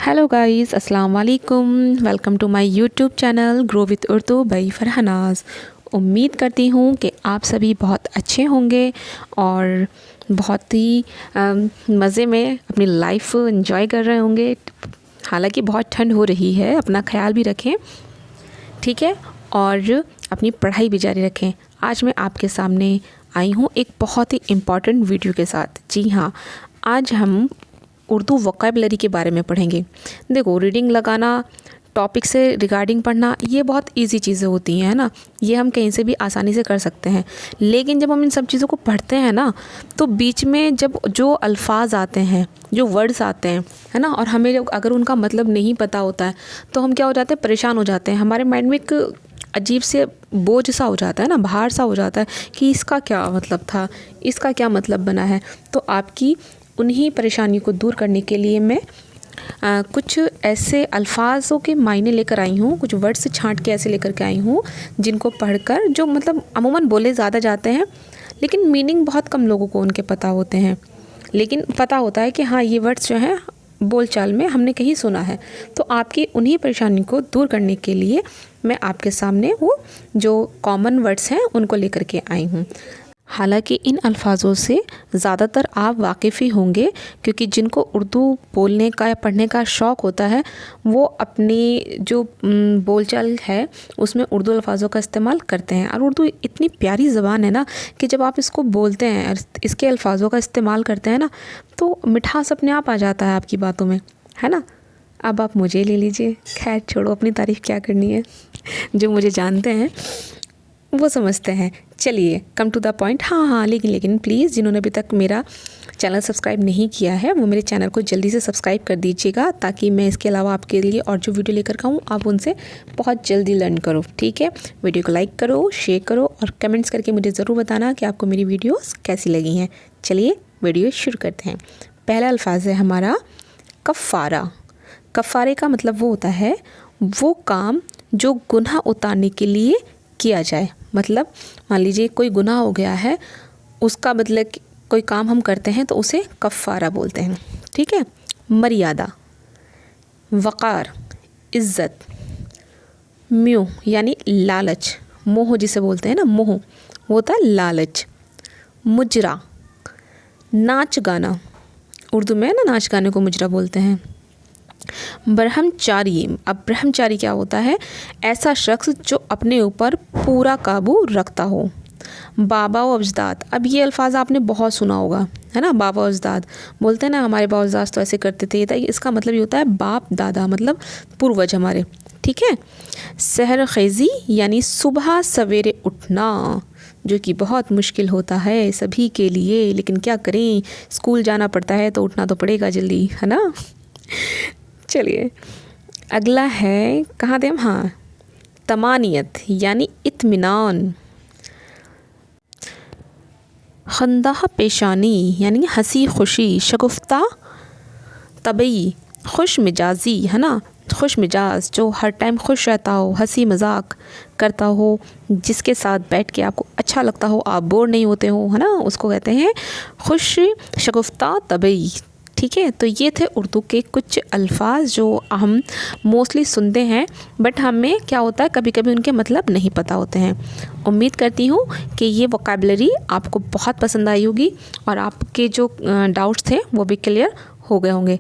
Hello guys, अस्सलाम वालेकुम। Welcome to my YouTube channel grow with Urdu by Farhanaz. उम्मीद करती हूँ कि आप सभी बहुत अच्छे होंगे और बहुत ही मज़े में अपनी लाइफ एंजॉय कर रहे होंगे। हालांकि बहुत ठंड हो रही है, अपना ख्याल भी रखें, ठीक है, और अपनी पढ़ाई भी जारी रखें। आज मैं आपके सामने आई हूँ एक बहुत ही इम्पॉर्टेंट वीडियो के साथ। जी हाँ, आज हम उर्दू वोकैबुलरी के बारे में पढ़ेंगे। देखो, रीडिंग लगाना, टॉपिक से रिगार्डिंग पढ़ना, ये बहुत इजी चीज़ें होती हैं, है ना। ये हम कहीं से भी आसानी से कर सकते हैं। लेकिन जब हम इन सब चीज़ों को पढ़ते हैं ना, तो बीच में जब जो अल्फाज आते हैं, जो वर्ड्स आते हैं, है ना, और हमें अगर उनका मतलब नहीं पता होता है तो हम क्या हो जाते हैं, परेशान हो जाते हैं। हमारे माइंड में एक अजीब से बोझ सा हो जाता है ना, भार सा हो जाता है कि इसका क्या मतलब था, इसका क्या मतलब बना है। तो आपकी उन्हीं परेशानियों को दूर करने के लिए मैं कुछ ऐसे अल्फाजों के मायने लेकर आई हूँ, कुछ वर्ड्स छांट के ऐसे लेकर के आई हूँ जिनको पढ़कर, जो मतलब अमूमन बोले ज़्यादा जाते हैं लेकिन मीनिंग बहुत कम लोगों को उनके पता होते हैं। लेकिन पता होता है कि हाँ, ये वर्ड्स जो हैं बोलचाल में हमने कहीं सुना है। तो आपकी उन्हीं परेशानी को दूर करने के लिए मैं आपके सामने वो जो कॉमन वर्ड्स हैं उनको लेकर के आई हूँ। हालांकि इन अल्फाजों से ज़्यादातर आप वाकिफ़ ही होंगे, क्योंकि जिनको उर्दू बोलने का या पढ़ने का शौक़ होता है वो अपनी जो बोलचाल है उसमें उर्दू अल्फाजों का इस्तेमाल करते हैं। और उर्दू इतनी प्यारी ज़बान है ना कि जब आप इसको बोलते हैं और इसके अल्फाजों का इस्तेमाल करते हैं ना, तो मिठास अपने आप आ जाता है आपकी बातों में, है ना। अब आप मुझे ले लीजिए, खैर छोड़ो, अपनी तारीफ़ क्या करनी है। जो मुझे जानते हैं वो समझते हैं। चलिए, कम टू द पॉइंट। हाँ, लेकिन प्लीज़, जिन्होंने अभी तक मेरा चैनल सब्सक्राइब नहीं किया है वो मेरे चैनल को जल्दी से सब्सक्राइब कर दीजिएगा, ताकि मैं इसके अलावा आपके लिए और जो वीडियो लेकर आऊँ आप उनसे बहुत जल्दी लर्न करो, ठीक है। वीडियो को लाइक करो, शेयर करो और कमेंट्स करके मुझे ज़रूर बताना कि आपको मेरी वीडियोज़ कैसी लगी हैं। चलिए वीडियो शुरू करते हैं। पहला अल्फाज है हमारा कफ़ारा। कफ़ारे का मतलब वो होता है वो काम जो गुनाह उतारने के लिए किया जाए। मतलब मान लीजिए कोई गुनाह हो गया है, उसका मतलब कोई काम हम करते हैं तो उसे कफ़ारा बोलते हैं, ठीक है। मर्यादा, वक़ार, इज़्ज़त, म्यूँ यानी लालच, मोह जिसे बोलते हैं ना, मोह वो होता है लालच। मुजरा, नाच गाना, उर्दू में ना नाच गाने को मुजरा बोलते हैं। ब्रह्मचारी, अब ब्रह्मचारी क्या होता है, ऐसा शख्स जो अपने ऊपर पूरा काबू रखता हो। बाबा व अजदाद, अब ये अल्फाज आपने बहुत सुना होगा, है ना। बाबा व अजदाद बोलते हैं ना, हमारे बाबा अजदाद तो ऐसे करते थे। इसका मतलब ये होता है बाप दादा, मतलब पूर्वज हमारे, ठीक है। सहर खेज़ी यानी सुबह सवेरे उठना, जो कि बहुत मुश्किल होता है सभी के लिए, लेकिन क्या करें, स्कूल जाना पड़ता है तो उठना तो पड़ेगा जल्दी, है ना। चलिए अगला है, कहाँ थे हम, हाँ, तमानियत यानी इत्मीनान। खंदाह पेशानी यानी हंसी खुशी। शगुफ्ता तबई, खुश मिजाजी, है ना, खुश मिजाज, जो हर टाइम खुश रहता हो, हंसी मजाक करता हो, जिसके साथ बैठ के आपको अच्छा लगता हो, आप बोर नहीं होते हो, है ना, उसको कहते हैं खुश शगुफ्ता तबई, ठीक है। तो ये थे उर्दू के कुछ अल्फाज जो हम मोस्टली सुनते हैं, बट हमें क्या होता है कभी कभी उनके मतलब नहीं पता होते हैं। उम्मीद करती हूँ कि ये वोकैबुलरी आपको बहुत पसंद आई होगी और आपके जो डाउट्स थे वो भी क्लियर हो गए होंगे।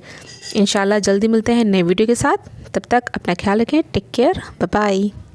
इंशाल्लाह जल्दी मिलते हैं नए वीडियो के साथ। तब तक अपना ख्याल रखें। Take care, bye bye.